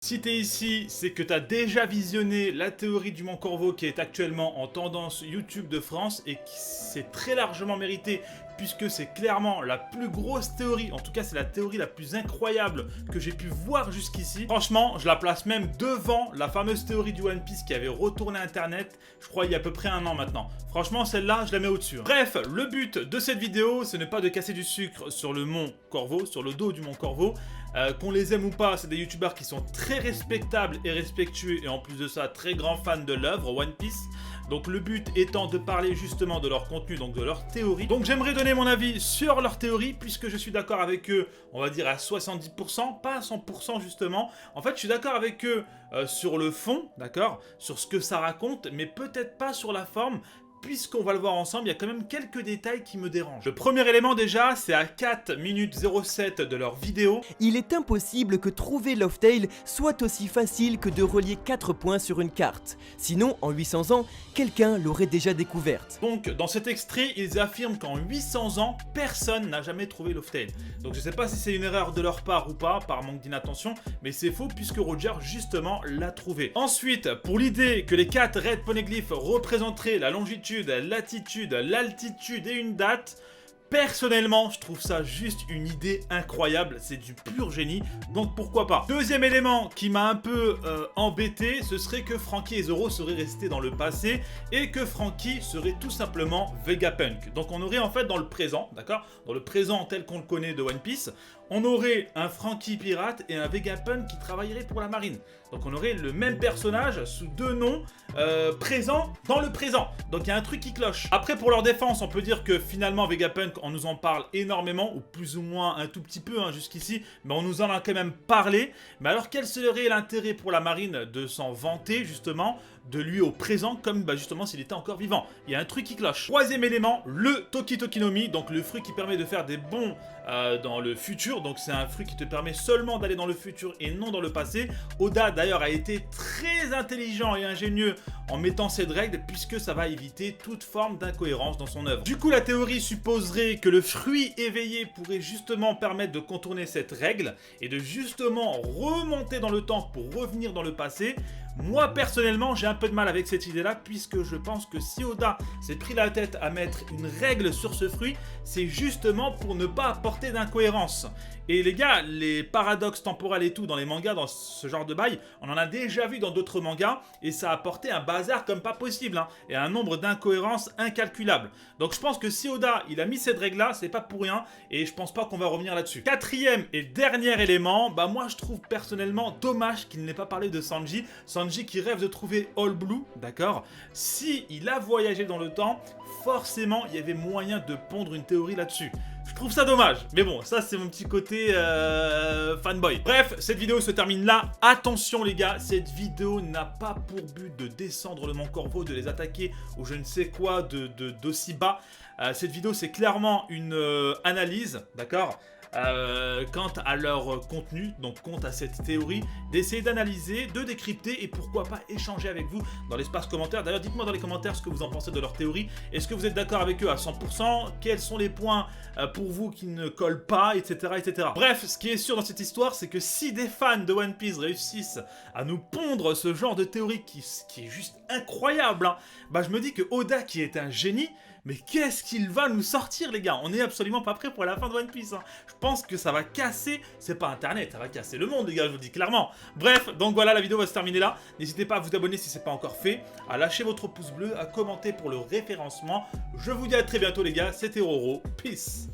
Si t'es ici, c'est que t'as déjà visionné la théorie du Mont Corvo qui est actuellement en tendance YouTube de France et qui s'est très largement méritée puisque c'est clairement la plus grosse théorie, en tout cas c'est la théorie la plus incroyable que j'ai pu voir jusqu'ici. Franchement, je la place même devant la fameuse théorie du One Piece qui avait retourné Internet, je crois il y a à peu près un an maintenant. Franchement, celle-là, je la mets au-dessus. Bref, le but de cette vidéo, ce n'est pas de casser du sucre sur le Mont Corvo, sur le dos du Mont Corvo. Qu'on les aime ou pas, c'est des youtubeurs qui sont très respectables et respectueux et en plus de ça, très grands fans de l'œuvre One Piece. Donc le but étant de parler justement de leur contenu, donc de leur théorie. Donc j'aimerais donner mon avis sur leur théorie puisque je suis d'accord avec eux, on va dire à 70%, pas à 100% justement. En fait, je suis d'accord avec eux sur le fond, d'accord, sur ce que ça raconte, mais peut-être pas sur la forme. Puisqu'on va le voir ensemble, il y a quand même quelques détails qui me dérangent. Le premier élément déjà, c'est à 4 minutes 07 de leur vidéo. Il est impossible que trouver Loftail soit aussi facile que de relier 4 points sur une carte. Sinon, en 800 ans, quelqu'un l'aurait déjà découverte. Donc, dans cet extrait, ils affirment qu'en 800 ans, personne n'a jamais trouvé Loftail. Donc, je sais pas si c'est une erreur de leur part ou pas, par manque d'inattention, mais c'est faux puisque Roger, justement, l'a trouvé. Ensuite, pour l'idée que les 4 Red Poneglyphs représenteraient la longitude, latitude, l'altitude et une date, personnellement, je trouve ça juste une idée incroyable, c'est du pur génie, donc pourquoi pas. Deuxième élément qui m'a un peu embêté, ce serait que Franky et Zoro seraient restés dans le passé et que Franky serait tout simplement Vegapunk. Donc on aurait en fait dans le présent, d'accord, dans le présent tel qu'on le connaît de One Piece, on aurait un Franky pirate et un Vegapunk qui travaillerait pour la marine. Donc on aurait le même personnage sous deux noms présents dans le présent. Donc il y a un truc qui cloche. Après pour leur défense, on peut dire que finalement Vegapunk, on nous en parle énormément, ou plus ou moins un tout petit peu jusqu'ici, mais on nous en a quand même parlé. Mais alors quel serait l'intérêt pour la marine de s'en vanter justement de lui au présent comme justement s'il était encore vivant? Il y a un truc qui cloche. Troisième élément, le Toki Toki no Mi, donc le fruit qui permet de faire des bonds dans le futur. Donc c'est un fruit qui te permet seulement d'aller dans le futur et non dans le passé. Oda d'ailleurs a été très intelligent et ingénieux en mettant cette règle puisque ça va éviter toute forme d'incohérence dans son œuvre. Du coup la théorie supposerait que le fruit éveillé pourrait justement permettre de contourner cette règle et de justement remonter dans le temps pour revenir dans le passé. Moi personnellement j'ai un peu de mal avec cette idée là puisque je pense que si Oda s'est pris la tête à mettre une règle sur ce fruit, c'est justement pour ne pas apporter d'incohérence. Et les gars, les paradoxes temporels et tout dans les mangas, dans ce genre de bail, on en a déjà vu dans d'autres mangas et ça a apporté un bazar comme pas possible et un nombre d'incohérences incalculables. Donc je pense que si Oda il a mis cette règle là, c'est pas pour rien et je pense pas qu'on va revenir là-dessus. Quatrième et dernier élément, moi je trouve personnellement dommage qu'il n'ait pas parlé de Sanji. Sanji qui rêve de trouver All Blue, d'accord? Si il a voyagé dans le temps, forcément il y avait moyen de pondre une théorie là-dessus. Je trouve ça dommage, mais bon, ça c'est mon petit côté fanboy. Bref, cette vidéo se termine là. Attention les gars, cette vidéo n'a pas pour but de descendre le Mont Corvo, de les attaquer ou je ne sais quoi d'aussi bas. Cette vidéo c'est clairement une analyse, d'accord, quant à leur contenu, donc quant à cette théorie, d'essayer d'analyser, de décrypter et pourquoi pas échanger avec vous dans l'espace commentaire. D'ailleurs, dites-moi dans les commentaires ce que vous en pensez de leur théorie. Est-ce que vous êtes d'accord avec eux à 100%? Quels sont les points pour vous qui ne collent pas, etc., etc. Bref, ce qui est sûr dans cette histoire, c'est que si des fans de One Piece réussissent à nous pondre ce genre de théorie qui est juste incroyable, je me dis que Oda, qui est un génie, mais qu'est-ce qu'il va nous sortir les gars? On n'est absolument pas prêt pour la fin de One Piece. Je pense que ça va casser, c'est pas internet, ça va casser le monde les gars, je vous le dis clairement. Bref, donc voilà, la vidéo va se terminer là. N'hésitez pas à vous abonner si ce n'est pas encore fait, à lâcher votre pouce bleu, à commenter pour le référencement. Je vous dis à très bientôt les gars, c'était Roro, peace.